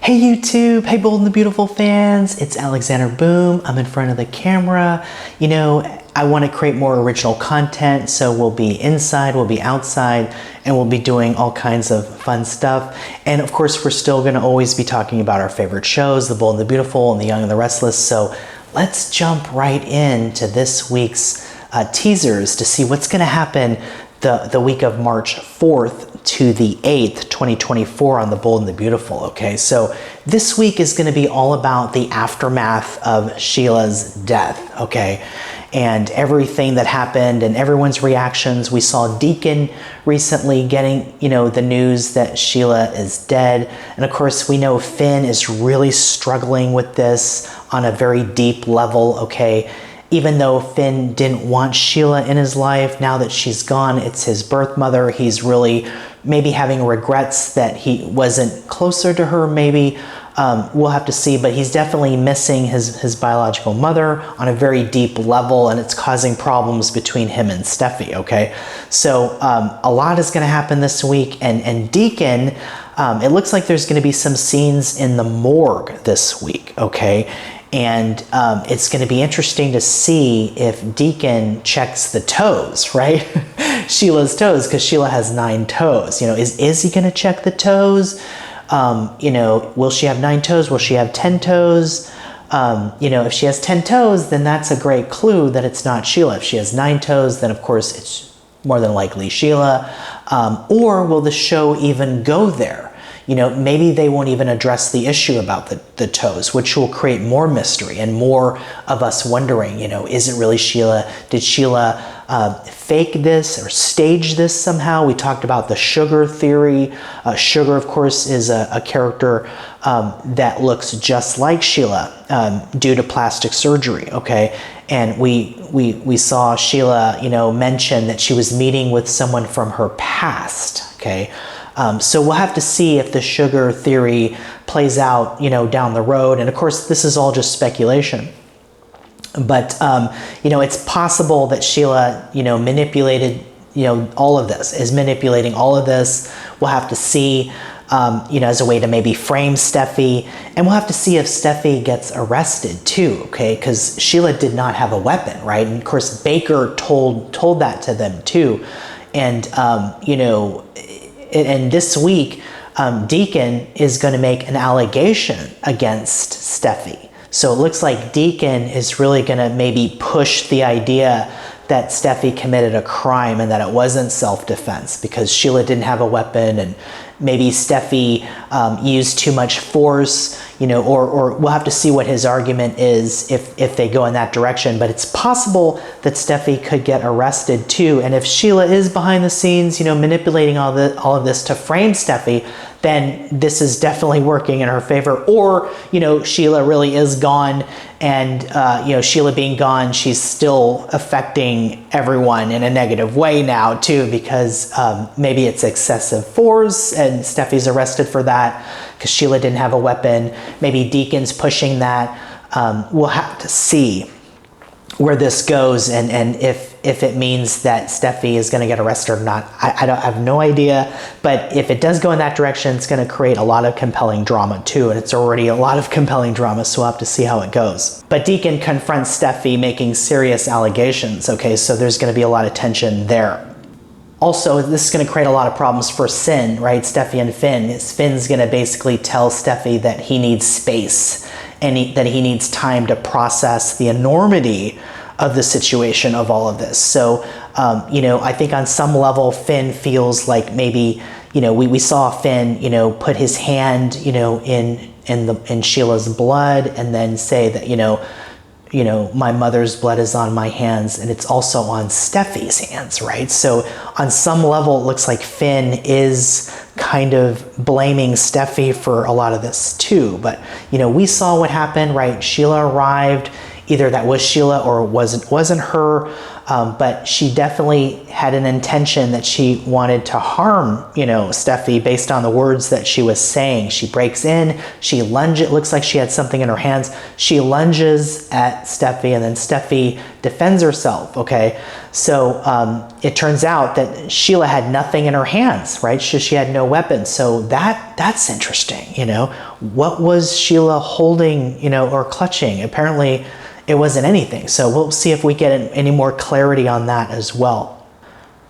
Hey YouTube, hey Bold and the Beautiful fans, it's Alexander Boom. I'm in front of the camera. You know, I want to create more original content, so we'll be inside, we'll be outside, and we'll be doing all kinds of fun stuff. And of course, we're still going to always be talking about our favorite shows, The Bold and the Beautiful and The Young and the Restless. So let's jump right into this week's teasers to see what's going to happen the week of March 4th to the 8th, 2024 on The Bold and the Beautiful, okay? So this week is gonna be all about the aftermath of Sheila's death, okay? And everything that happened and everyone's reactions. We saw Deacon recently getting, the news that Sheila is dead. And of course, we know Finn is really struggling with this on a very deep level, okay? Even though Finn didn't want Sheila in his life, now that she's gone, it's his birth mother. He's really maybe having regrets that he wasn't closer to her, maybe. We'll have to see, but he's definitely missing his biological mother on a very deep level, and it's causing problems between him and Steffy, okay? So a lot is gonna happen this week, and Deacon, it looks like there's gonna be some scenes in the morgue this week, okay? And it's going to be interesting to see if Deacon checks the toes, right? Sheila's toes, because Sheila has 9 toes. Is he going to check the toes? Will she have 9 toes? Will she have 10 toes? If she has 10 toes, then that's a great clue that it's not Sheila. If she has 9 toes, then of course it's more than likely Sheila. Or will the show even go there? Maybe they won't even address the issue about the toes, which will create more mystery and more of us wondering, is it really Sheila? Did Sheila fake this or stage this somehow? We talked about the sugar theory. Sugar, of course, is a character that looks just like Sheila due to plastic surgery, okay? And we saw Sheila, mention that she was meeting with someone from her past, okay? So we'll have to see if the sugar theory plays out, down the road. And of course, this is all just speculation. But, it's possible that Sheila, manipulated, all of this, is manipulating all of this. We'll have to see, as a way to maybe frame Steffy. And we'll have to see if Steffy gets arrested too, okay? Because Sheila did not have a weapon, right? And of course, Baker told that to them too. And, and this week, Deacon is going to make an allegation against Steffy. So it looks like Deacon is really going to maybe push the idea that Steffy committed a crime and that it wasn't self-defense because Sheila didn't have a weapon, and maybe Steffy used too much force, or we'll have to see what his argument is if they go in that direction. But it's possible that Steffy could get arrested too. And if Sheila is behind the scenes, manipulating all of this to frame Steffy, then this is definitely working in her favor. Or, Sheila really is gone, and, Sheila being gone, she's still affecting everyone in a negative way now too, because maybe it's excessive force and Steffy's arrested for that because Sheila didn't have a weapon. Maybe Deacon's pushing that. We'll have to see where this goes, and if it means that Steffy is going to get arrested or not. I have no idea, but if it does go in that direction, it's going to create a lot of compelling drama too, and it's already a lot of compelling drama, so we'll have to see how it goes. But Deacon confronts Steffy making serious allegations, okay, so there's going to be a lot of tension there. Also, this is going to create a lot of problems for Sin, right? Steffy and Finn. Finn's going to basically tell Steffy that he needs space and that he needs time to process the enormity of the situation of all of this. So, I think on some level, Finn feels like maybe, we saw Finn, put his hand, in Sheila's blood, and then say that, my mother's blood is on my hands, and it's also on Steffy's hands, right? So on some level, it looks like Finn is kind of blaming Steffy for a lot of this too. But, we saw what happened, right? Sheila arrived, either that was Sheila or wasn't her. but she definitely had an intention that she wanted to harm, Steffy based on the words that she was saying. She breaks in, she lunges, it looks like she had something in her hands. She lunges at Steffy, and then Steffy defends herself, okay? So it turns out that Sheila had nothing in her hands, right? She had no weapons. So that's interesting, What was Sheila holding, or clutching? Apparently it wasn't anything. So we'll see if we get any more clarity on that as well.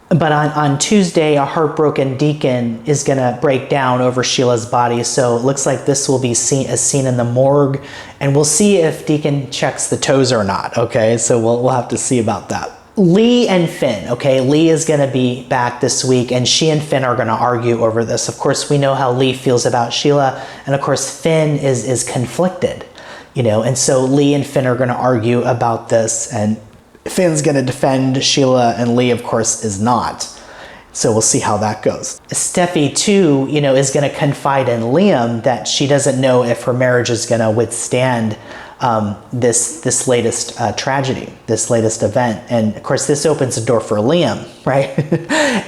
But on Tuesday, a heartbroken Deacon is going to break down over Sheila's body. So it looks like this will be seen in the morgue. And we'll see if Deacon checks the toes or not, okay? So we'll have to see about that. Lee and Finn, okay? Lee is going to be back this week, and she and Finn are going to argue over this. Of course, we know how Lee feels about Sheila, and of course, Finn is conflicted, and so Lee and Finn are going to argue about this, and Finn's going to defend Sheila, and Lee, of course, is not. So we'll see how that goes. Steffy, too, is going to confide in Liam that she doesn't know if her marriage is going to withstand this latest tragedy, this latest event. And of course, this opens the door for Liam, right?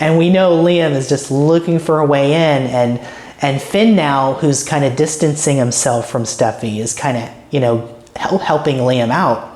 And we know Liam is just looking for a way in, and Finn now, who's kind of distancing himself from Steffy, is kind of, helping Liam out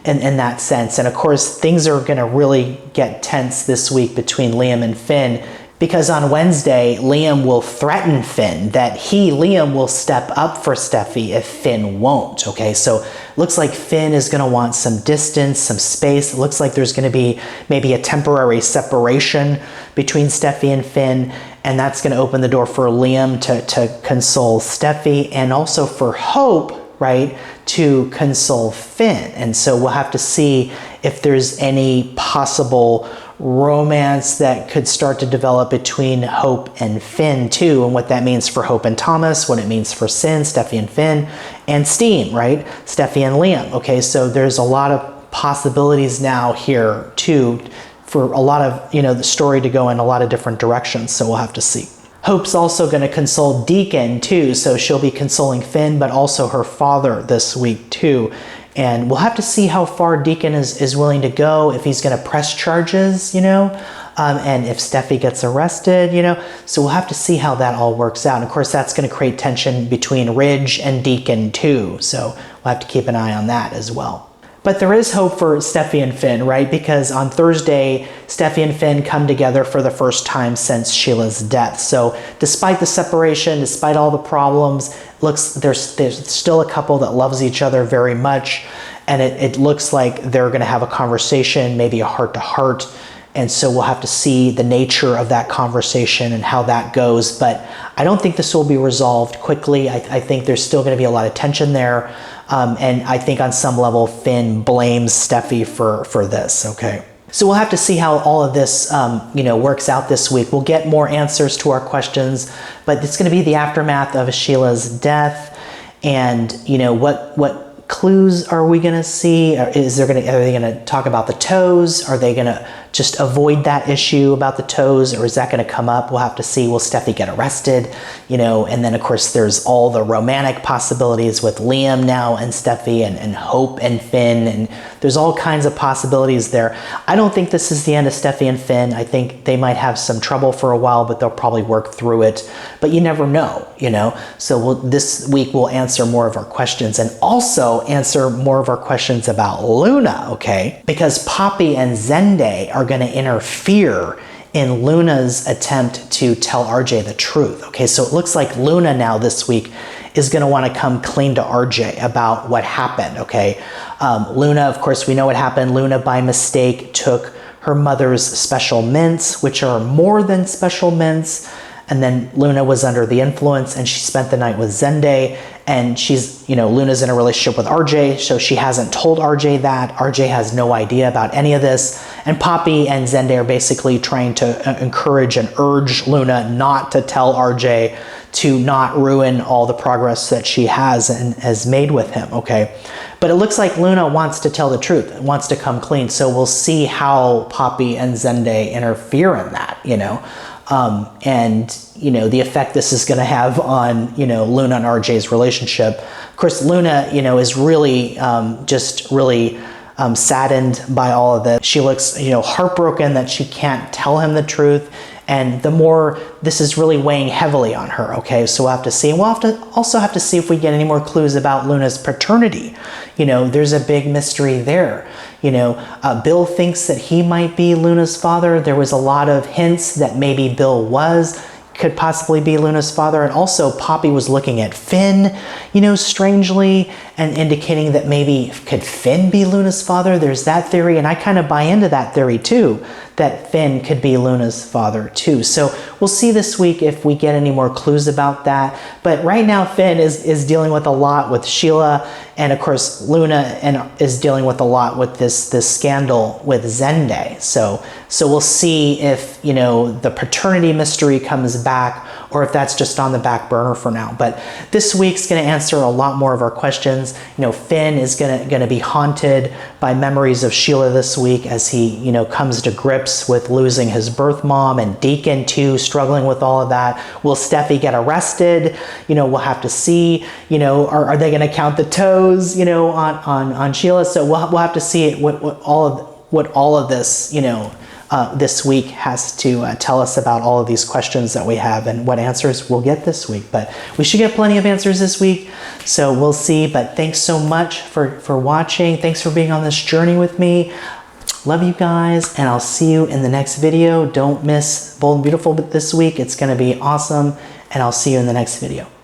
in that sense. And of course, things are going to really get tense this week between Liam and Finn, because on Wednesday, Liam will threaten Finn that Liam will step up for Steffy if Finn won't, okay? So looks like Finn is going to want some distance, some space. It looks like there's going to be maybe a temporary separation between Steffy and Finn, and that's going to open the door for Liam to console Steffy, and also for Hope, right, to console Finn. And so we'll have to see if there's any possible romance that could start to develop between Hope and Finn too, and what that means for Hope and Thomas, what it means for Sin, Steffy and Finn, and Steam, right? Steffy and Liam. Okay, so there's a lot of possibilities now here too, for a lot of, the story to go in a lot of different directions, so we'll have to see. Hope's also going to console Deacon too, so she'll be consoling Finn, but also her father this week too. And we'll have to see how far Deacon is willing to go, if he's going to press charges, and if Steffy gets arrested, So we'll have to see how that all works out. And of course, that's going to create tension between Ridge and Deacon too. So we'll have to keep an eye on that as well. But there is hope for Steffy and Finn, right? Because on Thursday, Steffy and Finn come together for the first time since Sheila's death. So despite the separation, despite all the problems, looks there's still a couple that loves each other very much. And it looks like they're going to have a conversation, maybe a heart-to-heart. And so we'll have to see the nature of that conversation and how that goes. But I don't think this will be resolved quickly. I think there's still going to be a lot of tension there. And I think on some level, Finn blames Steffy for this, okay? So we'll have to see how all of this, works out this week. We'll get more answers to our questions, but it's going to be the aftermath of Sheila's death. And, what clues are we going to see? Are they going to talk about the toes? Are they going to just avoid that issue about the toes, or is that going to come up? We'll have to see. Will Steffy get arrested? And then of course there's all the romantic possibilities with Liam now and Steffy and Hope and Finn, and there's all kinds of possibilities there. I don't think this is the end of Steffy and Finn. I think they might have some trouble for a while, but they'll probably work through it. But you never know, So this week we'll answer more of our questions, and also answer more of our questions about Luna, okay? Because Poppy and Zende are going to interfere in Luna's attempt to tell RJ the truth. Okay, so it looks like Luna now this week is going to want to come clean to RJ about what happened, okay? Luna, of course, we know what happened. Luna, by mistake, took her mother's special mints, which are more than special mints. And then Luna was under the influence, and she spent the night with Zende, and she's, Luna's in a relationship with RJ, so she hasn't told RJ that. RJ has no idea about any of this. And Poppy and Zende are basically trying to encourage and urge Luna not to tell RJ, to not ruin all the progress that she has and has made with him, okay? But it looks like Luna wants to tell the truth, wants to come clean, so we'll see how Poppy and Zende interfere in that, and the effect this is going to have on Luna and RJ's relationship. Of course, Luna is really just really saddened by all of this. She looks, you know, heartbroken that she can't tell him the truth. And the more, this is really weighing heavily on her, okay? So we'll have to see. And we'll also have to see if we get any more clues about Luna's paternity. You know, there's a big mystery there. You know, Bill thinks that he might be Luna's father. There was a lot of hints that maybe Bill could possibly be Luna's father. And also Poppy was looking at Finn, you know, strangely, and indicating that maybe could Finn be Luna's father? There's that theory, and I kind of buy into that theory too, that Finn could be Luna's father too. So we'll see this week if we get any more clues about that. But right now Finn is dealing with a lot with Sheila, and of course Luna is dealing with a lot with this scandal with Zende. So we'll see if, you know, the paternity mystery comes back, or if that's just on the back burner for now. But this week's going to answer a lot more of our questions. You know, Finn is going to be haunted by memories of Sheila this week as he, you know, comes to grips with losing his birth mom, and Deacon too, struggling with all of that. Will Steffy get arrested? You know, we'll have to see. You know, are they going to count the toes, you know, on Sheila? So we'll have to see what all of this, you know, this week has to tell us about all of these questions that we have, and what answers we'll get this week. But we should get plenty of answers this week, so we'll see. But thanks so much for watching. Thanks for being on this journey with me. Love you guys, and I'll see you in the next video. Don't miss Bold and Beautiful this week. It's going to be awesome, and I'll see you in the next video.